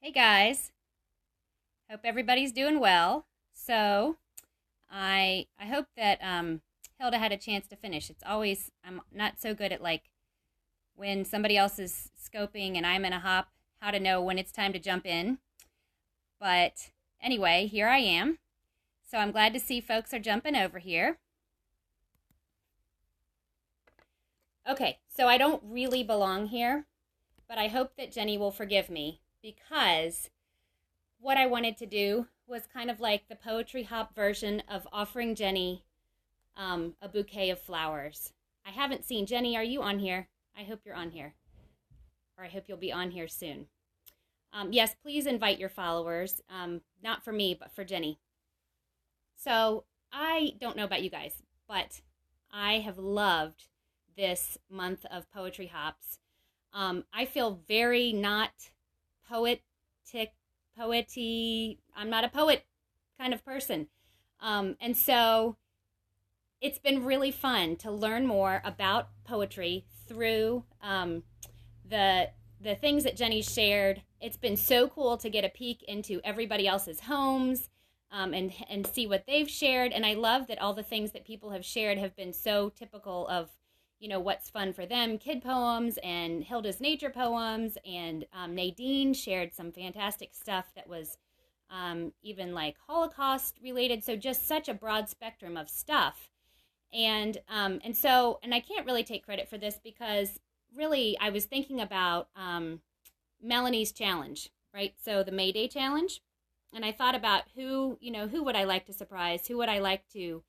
Hey guys, hope everybody's doing well. So, I hope that Hilda had a chance to finish. It's always I'm not so good at like when somebody else is scoping and I'm in a hop, how to know when it's time to jump in. But anyway, here I am. So I'm glad to see folks are jumping over here. Okay, so I don't really belong here, but I hope that Jenny will forgive me because what I wanted to do was kind of like the poetry hop version of offering Jenny a bouquet of flowers. I haven't seen Jenny. Are you on here? I hope you're on here, or I hope you'll be on here soon. Yes, please invite your followers. Not for me, but for Jenny. So I don't know about you guys, but I have loved this month of poetry hops. I feel very not poetic poety. I'm not a poet kind of person. And so it's been really fun to learn more about poetry through the things that Jenny shared. It's been so cool to get a peek into everybody else's homes and see what they've shared. And I love that all the things that people have shared have been so typical of what's fun for them, kid poems and Hilda's nature poems. And Nadine shared some fantastic stuff that was even like Holocaust related. So just such a broad spectrum of stuff. And I can't really take credit for this because really I was thinking about Melanie's challenge, right? So the May Day challenge. And I thought about who would I like to surprise? Who would I like to,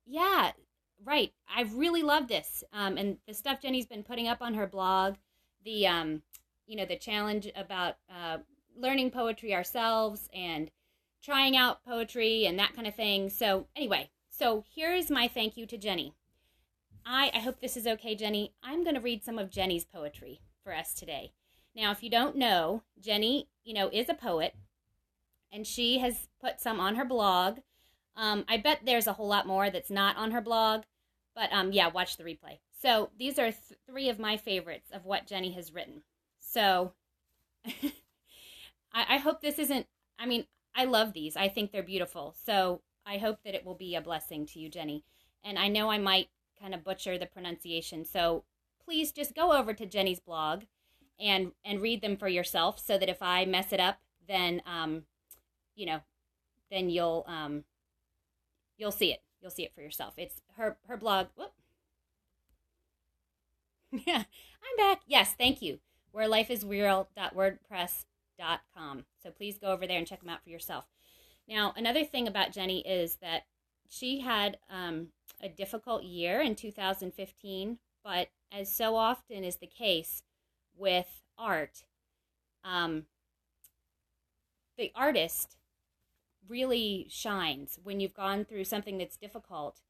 yeah, right. I really love this. And the stuff Jenny's been putting up on her blog, the challenge about learning poetry ourselves and trying out poetry and that kind of thing. So anyway, so here's my thank you to Jenny. I hope this is okay, Jenny. I'm going to read some of Jenny's poetry for us today. Now, if you don't know, Jenny, is a poet, and she has put some on her blog. I bet there's a whole lot more that's not on her blog, but yeah, watch the replay. So these are three of my favorites of what Jenny has written. So I hope this isn't, I love these. I think they're beautiful. So I hope that it will be a blessing to you, Jenny. And I know I might kind of butcher the pronunciation. So please just go over to Jenny's blog and read them for yourself so that if I mess it up, then, then you'll see it. You'll see it for yourself. It's her blog. Whoop. Yeah, I'm back. Yes, thank you. wherelifeisreal.wordpress.com. So please go over there and check them out for yourself. Now, another thing about Jenny is that she had a difficult year in 2015, but as so often is the case with art, the artist really shines when you've gone through something that's difficult.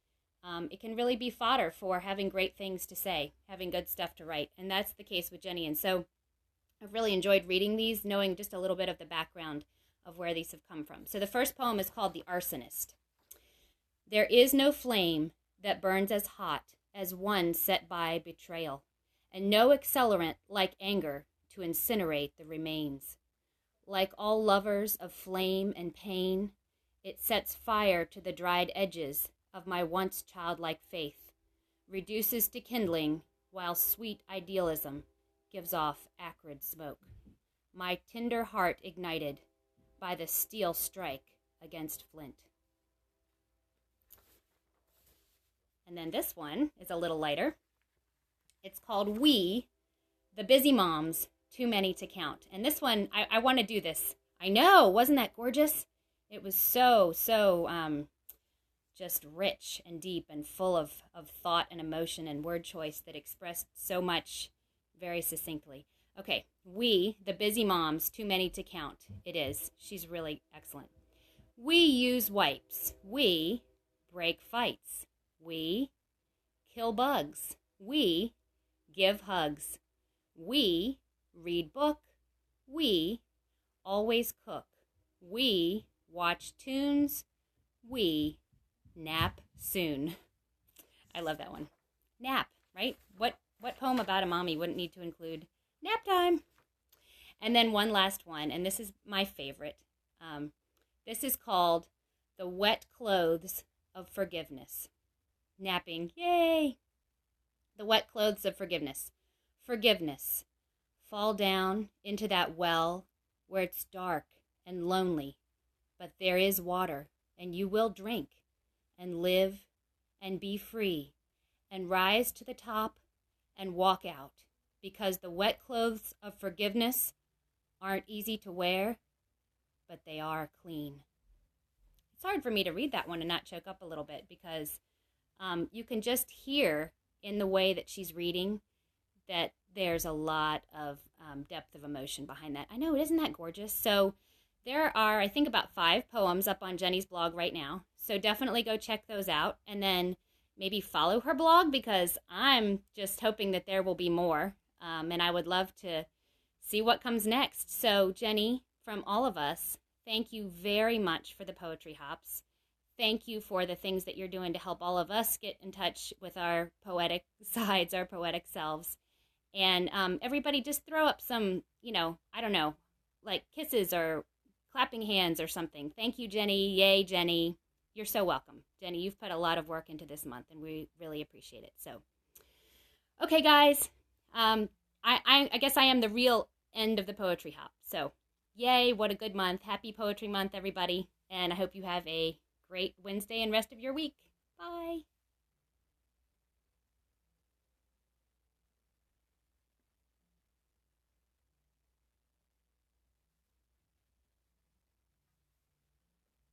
It can really be fodder for having great things to say, having good stuff to write. And that's the case with Jenny. And so I've really enjoyed reading these, knowing just a little bit of the background of where these have come from. So the first poem is called The Arsonist. There is no flame that burns as hot as one set by betrayal, and no accelerant like anger to incinerate the remains. Like all lovers of flame and pain, it sets fire to the dried edges of my once childlike faith, reduces to kindling while sweet idealism gives off acrid smoke. My tender heart ignited by the steel strike against flint. And then this one is a little lighter. It's called We, the Busy Moms, Too Many to Count. And this one, I want to do this. I know, wasn't that gorgeous? It was so just rich and deep and full of thought and emotion and word choice that expressed so much very succinctly. Okay, we, the busy moms, too many to count. It is. She's really excellent. We use wipes. We break fights. We kill bugs. We give hugs. We read book. We always cook. We watch tunes. We nap soon. I love that one. Nap, right? What poem about a mommy wouldn't need to include nap time? And then one last one, and this is my favorite. This is called The Wet Clothes of Forgiveness. Napping, yay! The wet clothes of forgiveness. Forgiveness. Fall down into that well where it's dark and lonely, but there is water, and you will drink and live and be free and rise to the top and walk out, because the wet clothes of forgiveness aren't easy to wear, but they are clean. It's hard for me to read that one and not choke up a little bit, because you can just hear in the way that she's reading that there's a lot of depth of emotion behind that. I know, isn't that gorgeous? So there are, I think, about 5 poems up on Jenny's blog right now. So definitely go check those out, and then maybe follow her blog, because I'm just hoping that there will be more, and I would love to see what comes next. So Jenny, from all of us, thank you very much for the Poetry Hops. Thank you for the things that you're doing to help all of us get in touch with our poetic sides, our poetic selves. And everybody just throw up some, I don't know, like kisses or clapping hands or something. Thank you, Jenny. Yay, Jenny. You're so welcome. Jenny, you've put a lot of work into this month, and we really appreciate it. So, okay, guys. I guess I am the real end of the Poetry Hop. So, yay, what a good month. Happy Poetry Month, everybody. And I hope you have a great Wednesday and rest of your week. Bye.